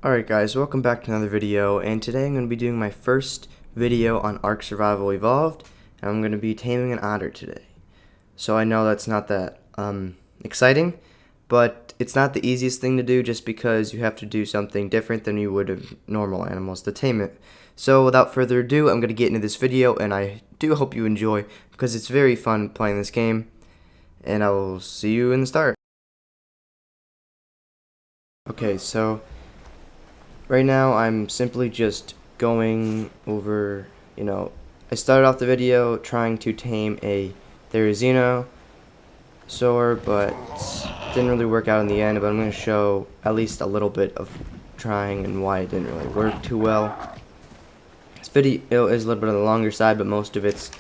Alright guys, welcome back to another video, and today I'm going to be doing my first video on Ark Survival Evolved, and I'm going to be taming an otter today. So I know that's not that exciting, but it's not the easiest thing to do just because you have to do something different than you would of normal animals to tame it. So without further ado, I'm going to get into this video, and I do hope you enjoy because it's very fun playing this game, and I will see you in the start. Okay, so right now I'm simply just going over, I started off the video trying to tame a Therizinosaur, but didn't really work out in the end, but I'm going to show at least a little bit of trying and why it didn't really work too well. This video is a little bit on the longer side, but most of it's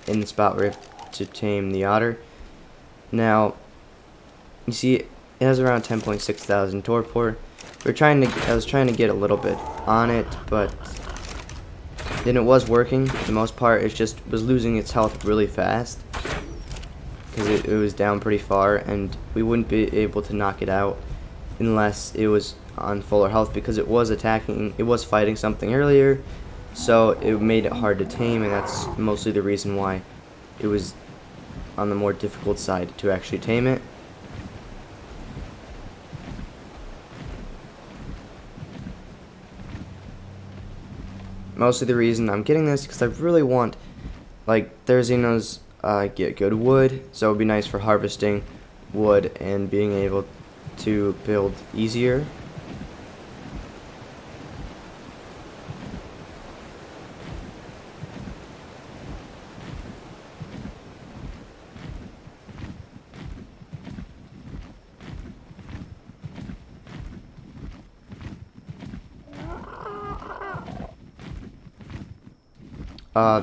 in the spot where you have to tame the otter. Now, you see it has around 10.6 thousand torpor. I was trying to get a little bit on it, but then it was working for the most part. It just was losing its health really fast because it was down pretty far, and we wouldn't be able to knock it out unless it was on fuller health because it was fighting something earlier, so it made it hard to tame, and that's mostly the reason why it was on the more difficult side to actually tame it. Mostly the reason I'm getting this because I really want, Therizino's get good wood, so it would be nice for harvesting wood and being able to build easier.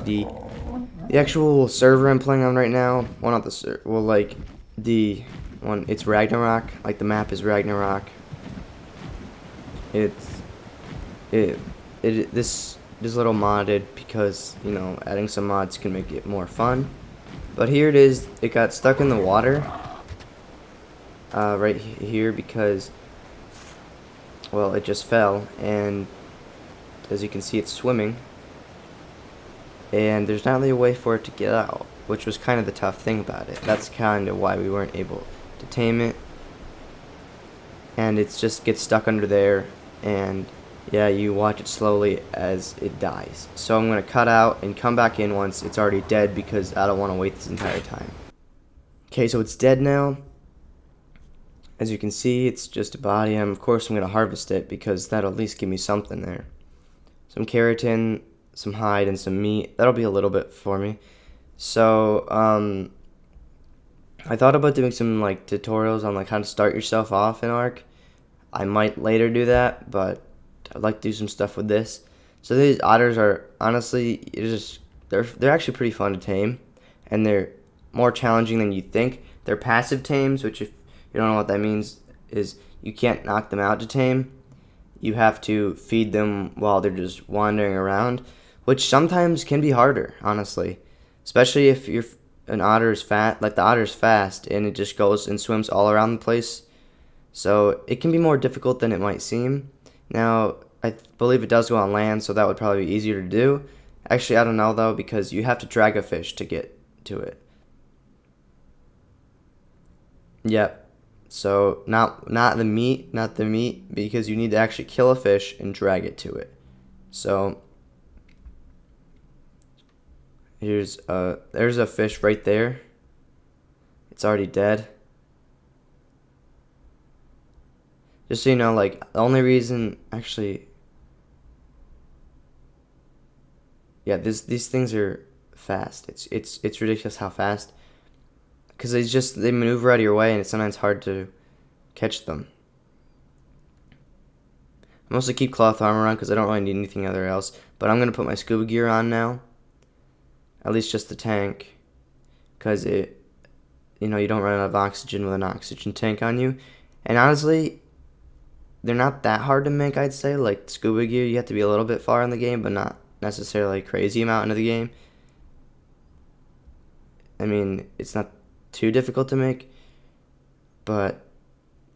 The actual server I'm playing on right now, well, not the server, well, the one, it's Ragnarok, the map is Ragnarok. This is a little modded because, adding some mods can make it more fun. But here it is, it got stuck in the water, right here because, well, it just fell, and as you can see, it's swimming. And there's not really a way for it to get out, which was kind of the tough thing about it. That's kind of why we weren't able to tame it. And it just gets stuck under there, and yeah, you watch it slowly as it dies. So I'm going to cut out and come back in once it's already dead because I don't want to wait this entire time. Okay, so it's dead now. As you can see, it's just a body, and of course I'm going to harvest it because that'll at least give me something there. Some keratin, some hide, and some meat. That'll be a little bit for me. So I thought about doing some tutorials on how to start yourself off in Ark. I might later do that, but I'd like to do some stuff with this. So these otters are honestly they're actually pretty fun to tame, and they're more challenging than you think. They're passive tames, which if you don't know what that means is you can't knock them out to tame. You have to feed them while they're just wandering around, which sometimes can be harder, honestly. Especially if an otter is fat, the otter's fast, and it just goes and swims all around the place. So it can be more difficult than it might seem. Now, I believe it does go on land, so that would probably be easier to do. Actually, I don't know, though, because you have to drag a fish to get to it. Yep. So, not the meat, because you need to actually kill a fish and drag it to it. So there's a fish right there. It's already dead. Just so you know, the only reason, actually, yeah, these things are fast. It's ridiculous how fast, because they maneuver out of your way, and it's sometimes hard to catch them. I mostly keep cloth armor on because I don't really need anything other else. But I'm gonna put my scuba gear on now. At least just the tank, because you don't run out of oxygen with an oxygen tank on you. And honestly, they're not that hard to make, I'd say. Scuba gear, you have to be a little bit far in the game, but not necessarily a crazy amount into the game. I mean, it's not too difficult to make, but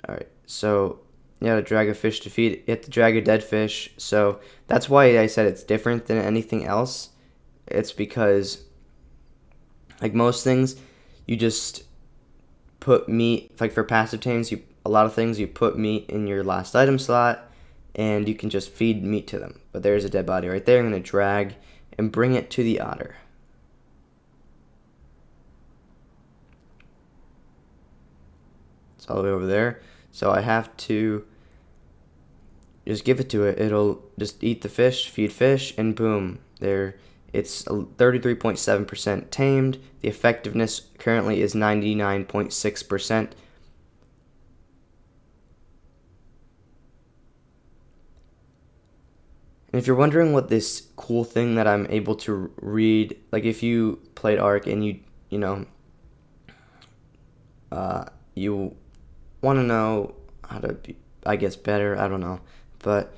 alright. So You gotta drag a fish to feed. You have to drag a dead fish. So that's why I said it's different than anything else. It's because, like most things, you just put meat. Like for passive tames, a lot of things you put meat in your last item slot, and you can just feed meat to them. But there's a dead body right there. I'm gonna drag and bring it to the otter. It's all the way over there. So I have to just give it to it. It'll just eat the fish, feed fish, and boom, there. It's 33.7% tamed. The effectiveness currently is 99.6%. And if you're wondering what this cool thing that I'm able to read, like if you played Ark and you know, you want to know how to be, I guess, better, I don't know, but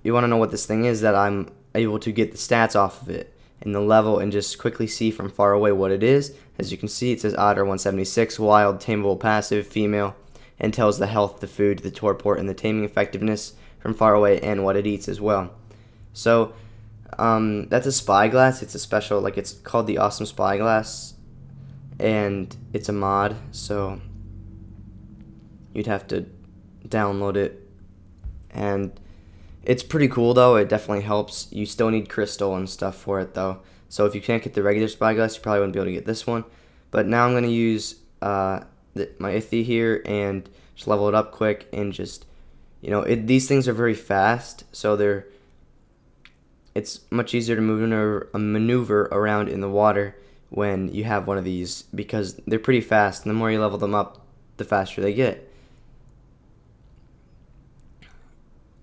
you want to know what this thing is, that I'm able to get the stats off of it and the level and just quickly see from far away what it is. As you can see, it says Otter 176, wild, tameable, passive, female, and tells the health, the food, the torport, and the taming effectiveness from far away and what it eats as well. So that's a spyglass. It's a special, like it's called the Awesome Spyglass, and it's a mod, so you'd have to download it, and it's pretty cool though. It definitely helps. You still need crystal and stuff for it though, so if you can't get the regular spyglass, you probably wouldn't be able to get this one. But now I'm going to use my Ithy here and just level it up quick, and just, you know, these things are very fast, so it's much easier to maneuver around in the water when you have one of these, because they're pretty fast, and the more you level them up, the faster they get.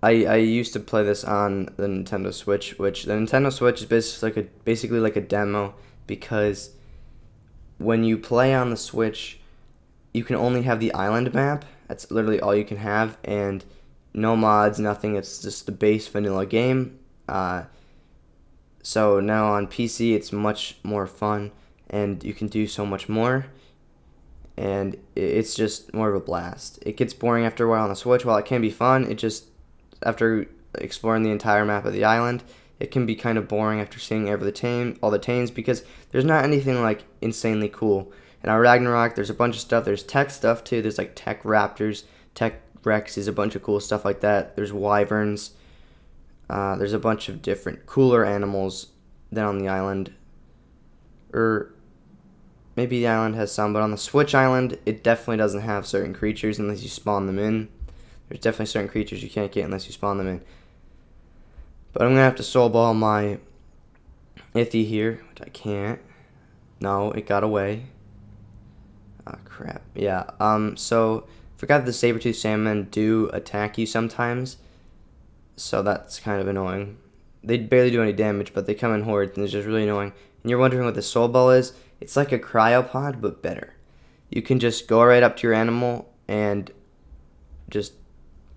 I used to play this on the Nintendo Switch, which the Nintendo Switch is basically like a demo, because when you play on the Switch, you can only have the island map. That's literally all you can have, and no mods, nothing. It's just the base vanilla game. So now on PC, it's much more fun, and you can do so much more, and it's just more of a blast. It gets boring after a while on the Switch. While it can be fun, it just, after exploring the entire map of the island, it can be kind of boring after seeing all the tames, because there's not anything like insanely cool. In our Ragnarok, there's a bunch of stuff. There's tech stuff too. There's like tech raptors, tech rexes, a bunch of cool stuff like that. There's wyverns. There's a bunch of different cooler animals than on the island. Or maybe the island has some, but on the Switch island, it definitely doesn't have certain creatures unless you spawn them in. There's definitely certain creatures you can't get unless you spawn them in. But I'm going to have to soul ball my Ithy here, which I can't. No, it got away. Oh, crap. Yeah, so forgot that the saber-toothed salmon do attack you sometimes, so that's kind of annoying. They barely do any damage, but they come in hordes, and it's just really annoying. And you're wondering what the soul ball is? It's like a cryopod, but better. You can just go right up to your animal and just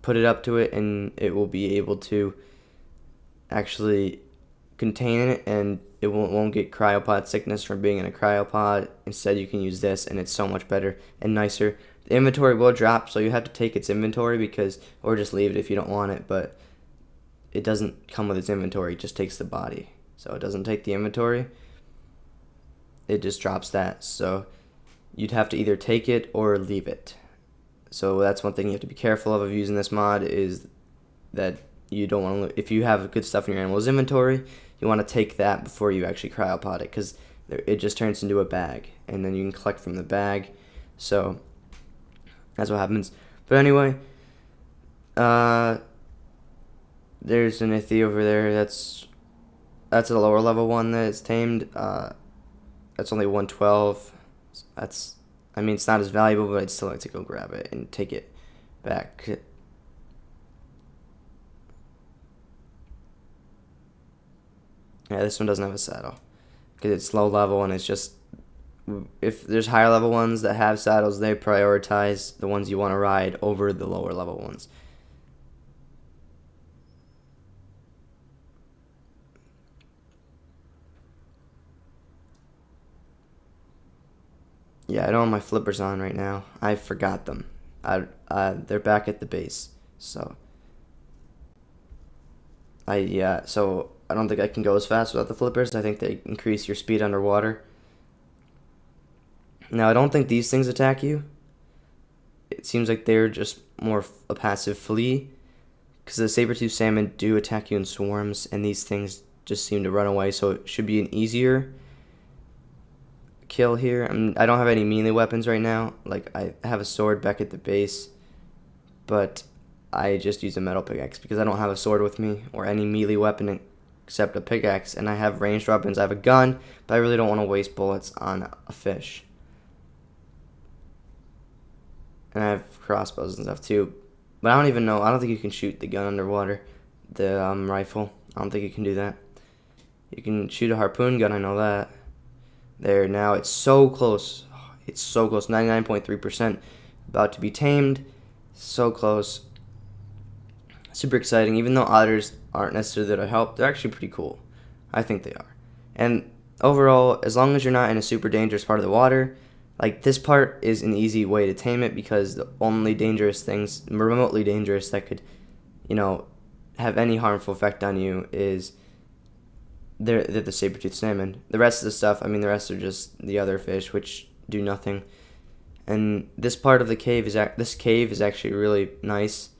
put it up to it, and it will be able to actually contain it, and it won't get cryopod sickness from being in a cryopod. Instead, you can use this, and it's so much better and nicer. The inventory will drop, so you have to take its inventory, or just leave it if you don't want it, but it doesn't come with its inventory. It just takes the body, so it doesn't take the inventory. It just drops that, so you'd have to either take it or leave it. So that's one thing you have to be careful of using this mod, is that you don't want to, if you have good stuff in your animal's inventory, you want to take that before you actually cryopod it, because it just turns into a bag, and then you can collect from the bag. So that's what happens. But anyway, there's an Ithy over there. That's a lower level one that is tamed. That's only 112. I mean, it's not as valuable, but I'd still like to go grab it and take it back. Yeah, this one doesn't have a saddle, because it's low level, and it's just, if there's higher level ones that have saddles, they prioritize the ones you want to ride over the lower level ones. Yeah, I don't have my flippers on right now. I forgot them. They're back at the base. So so I don't think I can go as fast without the flippers. I think they increase your speed underwater. Now I don't think these things attack you. It seems like they're just more a passive flee, because the saber-tooth salmon do attack you in swarms, and these things just seem to run away, so it should be an easier kill here. I don't have any melee weapons right now. Like, I have a sword back at the base, but I just use a metal pickaxe because I don't have a sword with me or any melee weapon except a pickaxe, and I have ranged weapons. I have a gun, but I really don't want to waste bullets on a fish. And I have crossbows and stuff too. But I don't even know. I don't think you can shoot the gun underwater. The rifle. I don't think you can do that. You can shoot a harpoon gun. I know that. There, now it's so close. It's so close. 99.3%. About to be tamed. So close. Super exciting. Even though otters aren't necessarily there to help, they're actually pretty cool. I think they are. And overall, as long as you're not in a super dangerous part of the water, like, this part is an easy way to tame it, because the only dangerous things, remotely dangerous, that could, have any harmful effect on you is they're the saber-toothed salmon. The rest of the stuff, the rest are just the other fish, which do nothing. And this part of the cave is actually really nice.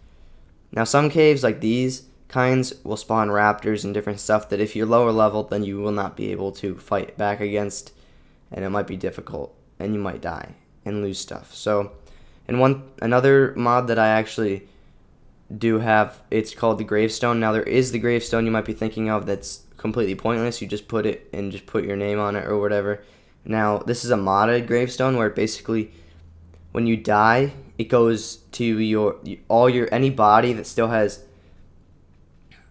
Now, some caves like these kinds will spawn raptors and different stuff that if you're lower level, then you will not be able to fight back against, and it might be difficult. And you might die and lose stuff. So, and another mod that I actually do have, it's called the gravestone. Now, there is the gravestone you might be thinking of that's completely pointless. You just put it and just put your name on it or whatever. Now, this is a modded gravestone where basically when you die, it goes to any body that still has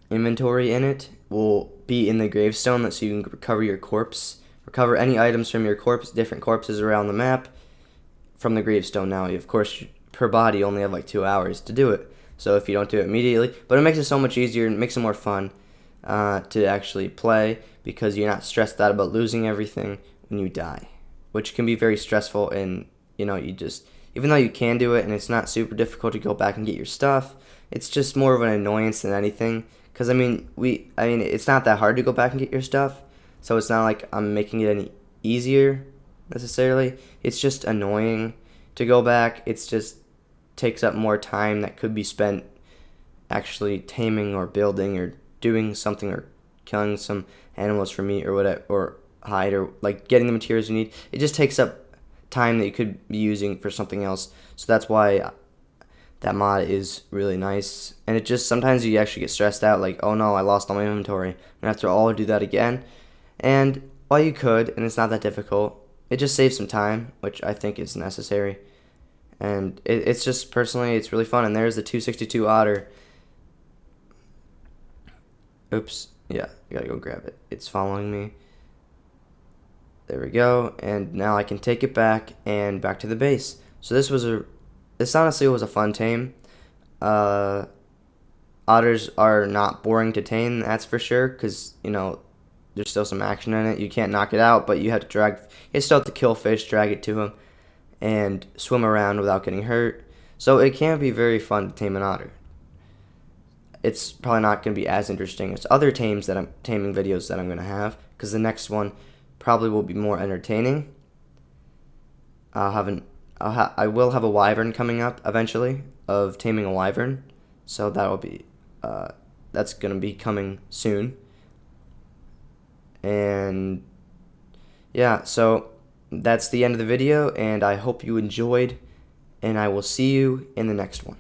inventory in it will be in the gravestone, so you can recover your corpse. Recover any items from your different corpses around the map from the gravestone. Now, of course, per body, you only have like 2 hours to do it. So if you don't do it immediately, but it makes it so much easier and makes it more fun to actually play, because you're not stressed out about losing everything when you die, which can be very stressful. And even though you can do it and it's not super difficult to go back and get your stuff, it's just more of an annoyance than anything. Because it's not that hard to go back and get your stuff. So it's not like I'm making it any easier, necessarily. It's just annoying to go back. It's just takes up more time that could be spent actually taming or building or doing something or killing some animals for meat or whatever, or hide, or like getting the materials you need. It just takes up time that you could be using for something else. So that's why that mod is really nice. And it just, sometimes you actually get stressed out, like, oh no, I lost all my inventory, and after all, do that again. And while you could, and it's not that difficult, it just saves some time, which I think is necessary. And it's just, personally, it's really fun. And there's the 262 Otter. Oops. Yeah, I gotta go grab it. It's following me. There we go. And now I can take it back and back to the base. So this honestly was a fun tame. Otters are not boring to tame, that's for sure, because, there's still some action in it. You can't knock it out, but you still have to kill fish, drag it to him, and swim around without getting hurt. So it can be very fun to tame an otter. It's probably not going to be as interesting as other taming videos that I'm going to have, because the next one probably will be more entertaining. I will have a wyvern coming up eventually, of taming a wyvern. So that'll be that's going to be coming soon. And yeah, so that's the end of the video, and I hope you enjoyed, and I will see you in the next one.